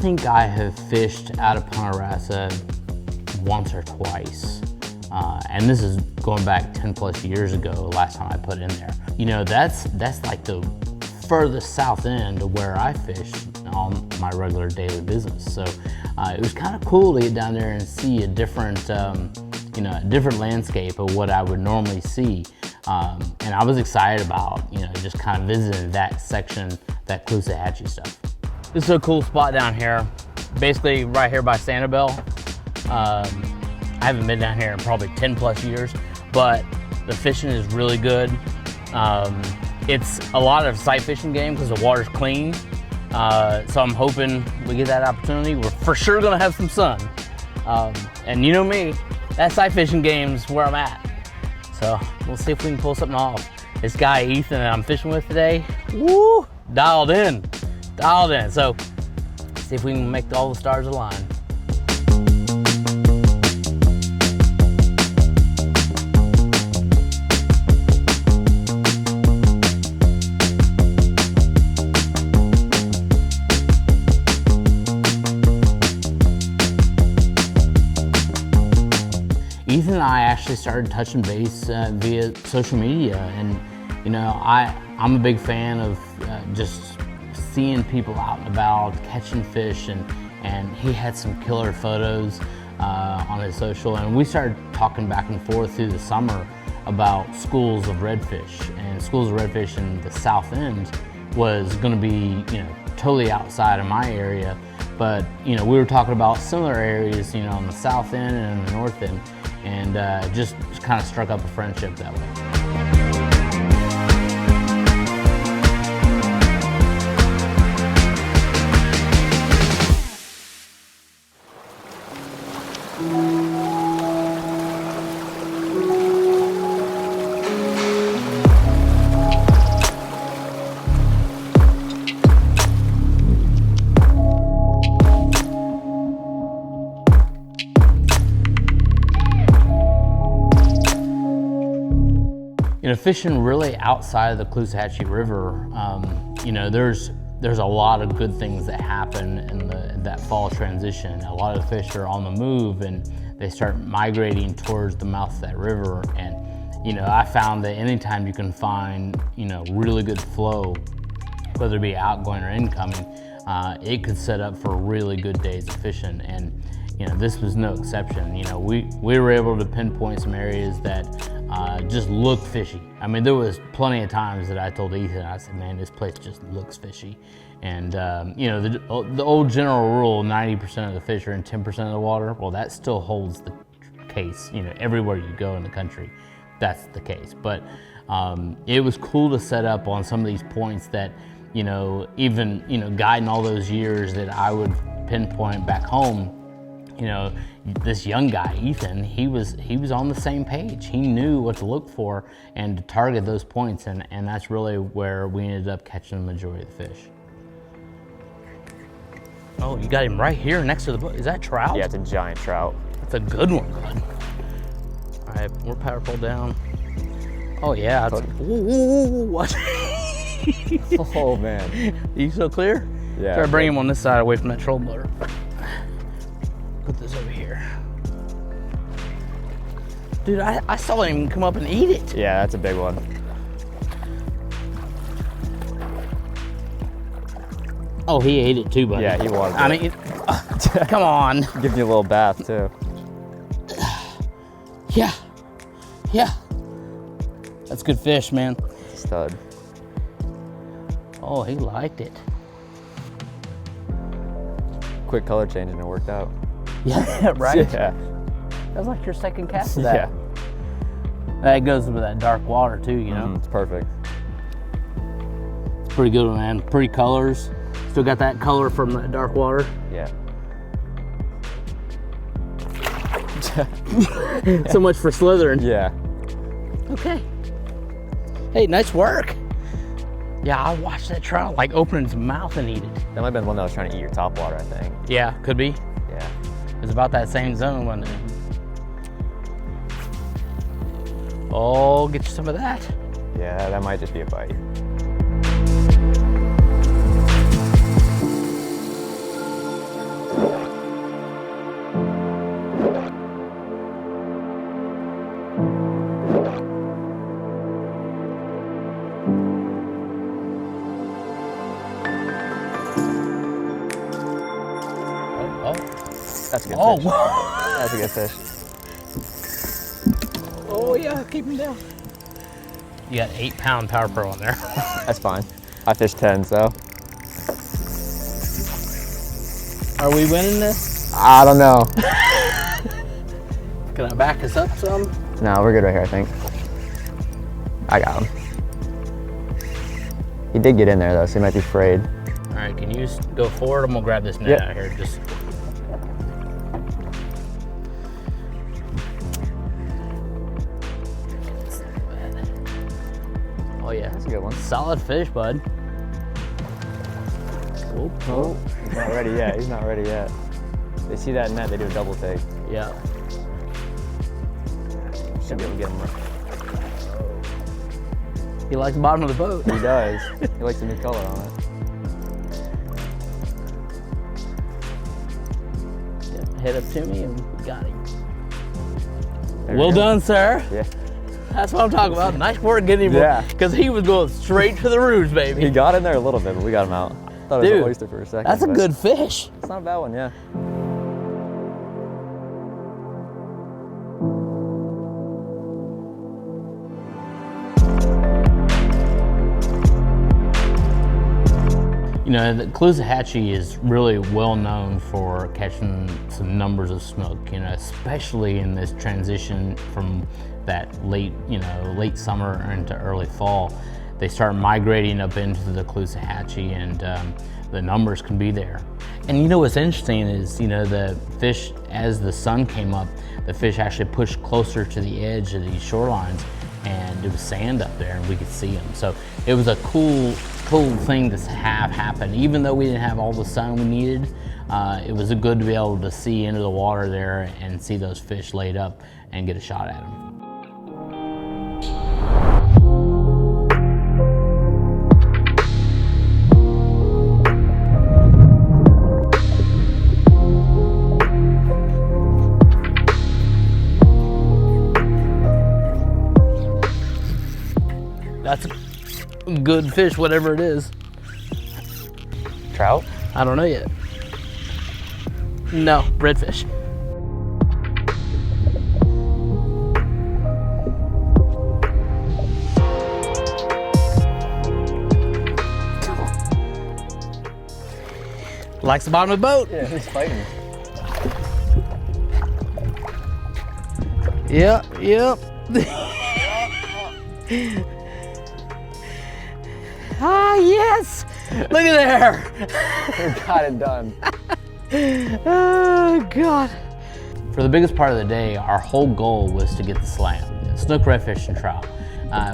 think I have fished out of Punta Rassa once or twice. And this is going back 10 plus years ago, last time I put in there. You know, that's like the furthest south end of where I fish on my regular daily business. So it was kind of cool to get down there and see a different, you know, a different landscape of what I would normally see. And I was excited about, you know, just kind of visiting that section, that Caloosahatchee stuff. This is a cool spot down here, basically right here by Sanibel. I haven't been down here in probably 10 plus years, but the fishing is really good. It's a lot of sight fishing game because the water's clean. So I'm hoping we get that opportunity. We're for sure gonna have some sun. And you know me, that sight fishing game's where I'm at. So we'll see if we can pull something off. This guy Ethan that I'm fishing with today, woo, dialed in. So see if we can make all the stars align. Ethan and I actually started touching base via social media, and you know, I'm a big fan of just seeing people out and about catching fish, and he had some killer photos on his social, and we started talking back and forth through the summer about schools of redfish, and schools of redfish in the south end was going to be, you know, totally outside of my area, but you know, we were talking about similar areas, you know, on the south end and the north end, and just kind of struck up a friendship that way. You know, fishing really outside of the Caloosahatchee River, you know, there's a lot of good things that happen in that fall transition. A lot of the fish are on the move and they start migrating towards the mouth of that river. And, you know, I found that anytime you can find, you know, really good flow, whether it be outgoing or incoming, it could set up for really good days of fishing. And, you know, this was no exception. You know, we were able to pinpoint some areas that just look fishy. I mean, there was plenty of times that I told Ethan, I said, man, this place just looks fishy. And, you know, the old general rule, 90% of the fish are in 10% of the water, well, that still holds the case, you know, everywhere you go in the country, that's the case. But it was cool to set up on some of these points that, you know, even, you know, guiding all those years that I would pinpoint back home, you know, this young guy, Ethan, he was on the same page. He knew what to look for and to target those points, and that's really where we ended up catching the majority of the fish. Oh, you got him right here next to the boat. Is that trout? Yeah, it's a giant trout. That's a good one, bud. All right, we're power pull down. Oh yeah, that's, what? Oh man. You so clear? Yeah. Try to bring him on this side away from that trolling motor. Put this over here. Dude, I saw him come up and eat it. Yeah, that's a big one. Oh, he ate it too, buddy. Yeah, he wanted it. I mean, come on. Give me a little bath too. Yeah, yeah. That's good fish, man. Stud. Oh, he liked it. Quick color change and it worked out. Yeah, right? Yeah. That was like your second cast of that. Yeah. That goes with that dark water too, you know? It's perfect. It's pretty good one, man. Pretty colors. Still got that color from that dark water. Yeah. So much for slithering. Yeah. Okay. Hey, nice work. Yeah, I watched that trout like open his mouth and eat it. That might have been one that was trying to eat your top water, I think. Yeah, could be. Yeah. It was about that same zone, wasn't it? Oh, get you some of that. Yeah, that might just be a bite. Oh, That's a good oh. fish. That's a good fish. Oh yeah, keep him down. You got 8-pound Power Pro on there. That's fine. I fished 10, so. Are we winning this? I don't know. Can I back us up some? No, we're good right here, I think. I got him. He did get in there though, so he might be frayed. All right, can you go forward? I'm gonna grab this net Yep. out here. Just. Oh yeah, That's a good one. solid fish, bud. Oh, Oh, he's not ready yet. He's not ready yet. They see that net, they do a double take. yeah. Should be able to get him right. He likes the bottom of the boat. He does. He likes the new color on it. Yeah, head up to me and we got him. There we Well go. done, sir. Yeah. That's what I'm talking about. Nice work getting him. Yeah. Because he was going straight to the roots, baby. He got in there a little bit, but we got him out. Thought it was Dude, an oyster for a second. That's a but good fish. It's not a bad one, yeah. You know, the Caloosahatchee is really well known for catching some numbers of snook, you know, especially in this transition from that late summer into early fall. They start migrating up into the Caloosahatchee and the numbers can be there. And you know what's interesting is, you know, the fish, as the sun came up, the fish actually pushed closer to the edge of these shorelines and it was sand up there and we could see them. So it was a cool thing to have happen. Even though we didn't have all the sun we needed, it was good to be able to see into the water there and see those fish laid up and get a shot at them. That's a good fish, whatever it is. Trout? I don't know yet. No, redfish. Likes the bottom of the boat. Yeah, he's fighting. Yep. Ah, yes! Look at there! We got it done. Oh, God. For the biggest part of the day, our whole goal was to get the slam, snook, redfish, and trout.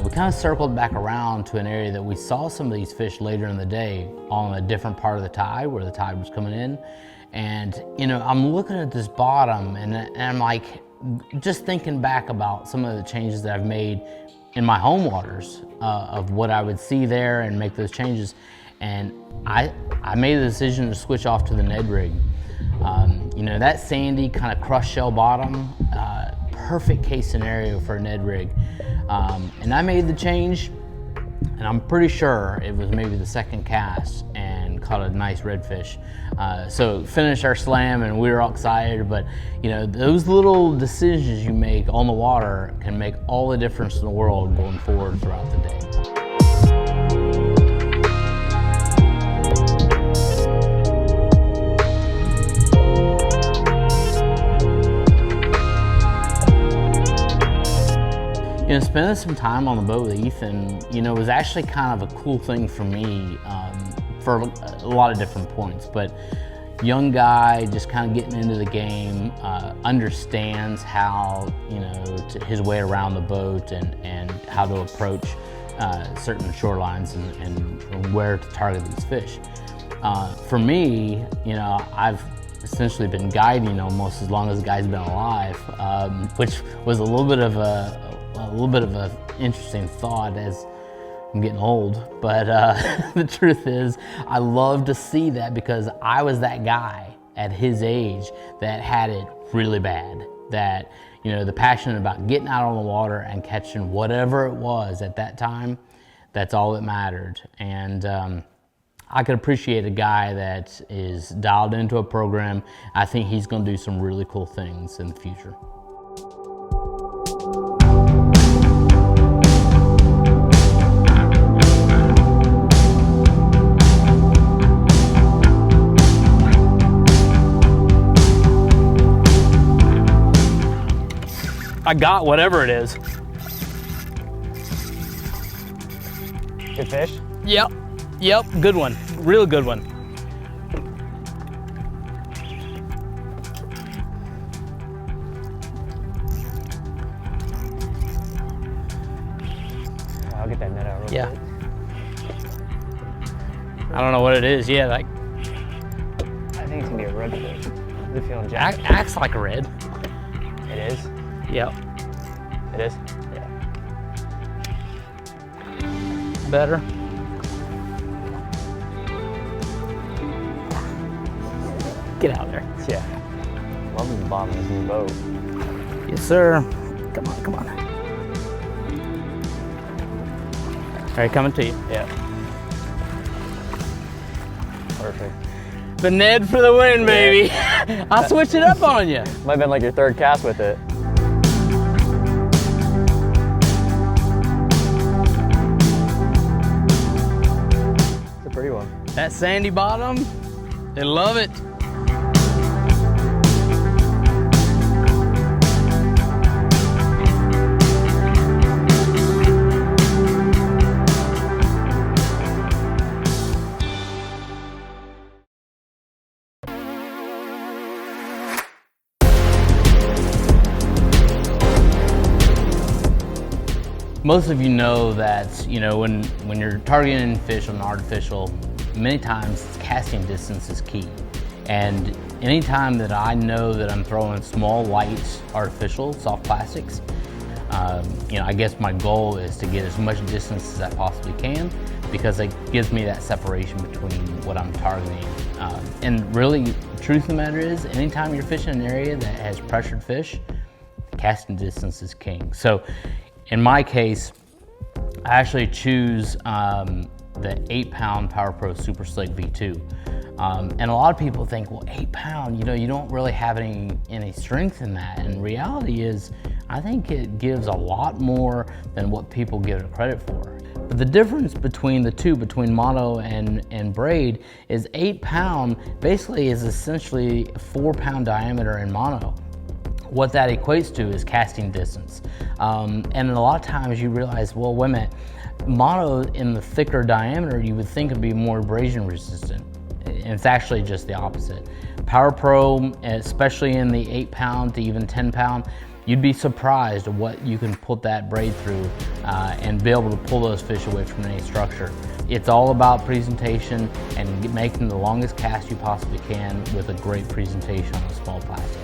We kind of circled back around to an area that we saw some of these fish later in the day on a different part of the tide, where the tide was coming in. And, you know, I'm looking at this bottom and I'm like, just thinking back about some of the changes that I've made in my home waters of what I would see there and make those changes. And I made the decision to switch off to the Ned rig. You know, that sandy kind of crushed shell bottom, perfect case scenario for a Ned rig. And I made the change, and I'm pretty sure it was maybe the second cast and caught a nice redfish. So finished our slam and we were all excited, but you know, those little decisions you make on the water can make all the difference in the world going forward throughout the day. You know, spending some time on the boat with Ethan, you know, was actually kind of a cool thing for me for a lot of different points. But young guy, just kind of getting into the game, understands how, you know, his way around the boat and how to approach certain shorelines and where to target these fish. For me, you know, I've essentially been guiding almost as long as the guy's been alive, which was a little bit of an interesting thought as I'm getting old. But the truth is, I love to see that because I was that guy at his age that had it really bad. That, you know, the passion about getting out on the water and catching whatever it was at that time, that's all that mattered. And I could appreciate a guy that is dialed into a program. I think he's gonna do some really cool things in the future. I got whatever it is. Good fish? Yep, good one, real good one. I'll get that net out real Yeah. quick. I don't know what it is, yeah, like, I think it's gonna be a redfish. Is it feeling jacked? acts like a red. It is? Yep, It is? yeah. Better. Get out there. Yeah. Loving the bottom of this new boat. Yes, sir. Come on, come on. All right, coming to you. Yeah. Perfect. The Ned for the win, baby. I switched it up on you. Might have been like your third cast with it. It's a pretty one. That sandy bottom, they love it. Most of you know that, you know, when you're targeting fish on artificial, many times casting distance is key. And anytime that I know that I'm throwing small, light, artificial, soft plastics, you know, I guess my goal is to get as much distance as I possibly can, because it gives me that separation between what I'm targeting. And really, the truth of the matter is, anytime you're fishing an area that has pressured fish, casting distance is king. So in my case, I actually choose the 8-pound Power Pro Super Slick V2. And a lot of people think, well, 8-pound, you know, you don't really have any strength in that. And reality is, I think it gives a lot more than what people give it credit for. But the difference between the two, between mono and braid, is 8-pound basically is essentially a 4-pound diameter in mono. What that equates to is casting distance. And a lot of times you realize, well, wait a minute, mono in the thicker diameter, you would think would be more abrasion resistant. And it's actually just the opposite. Power Pro, especially in the 8-pound to even 10-pound, you'd be surprised at what you can put that braid through and be able to pull those fish away from any structure. It's all about presentation and making the longest cast you possibly can with a great presentation on a small plastic.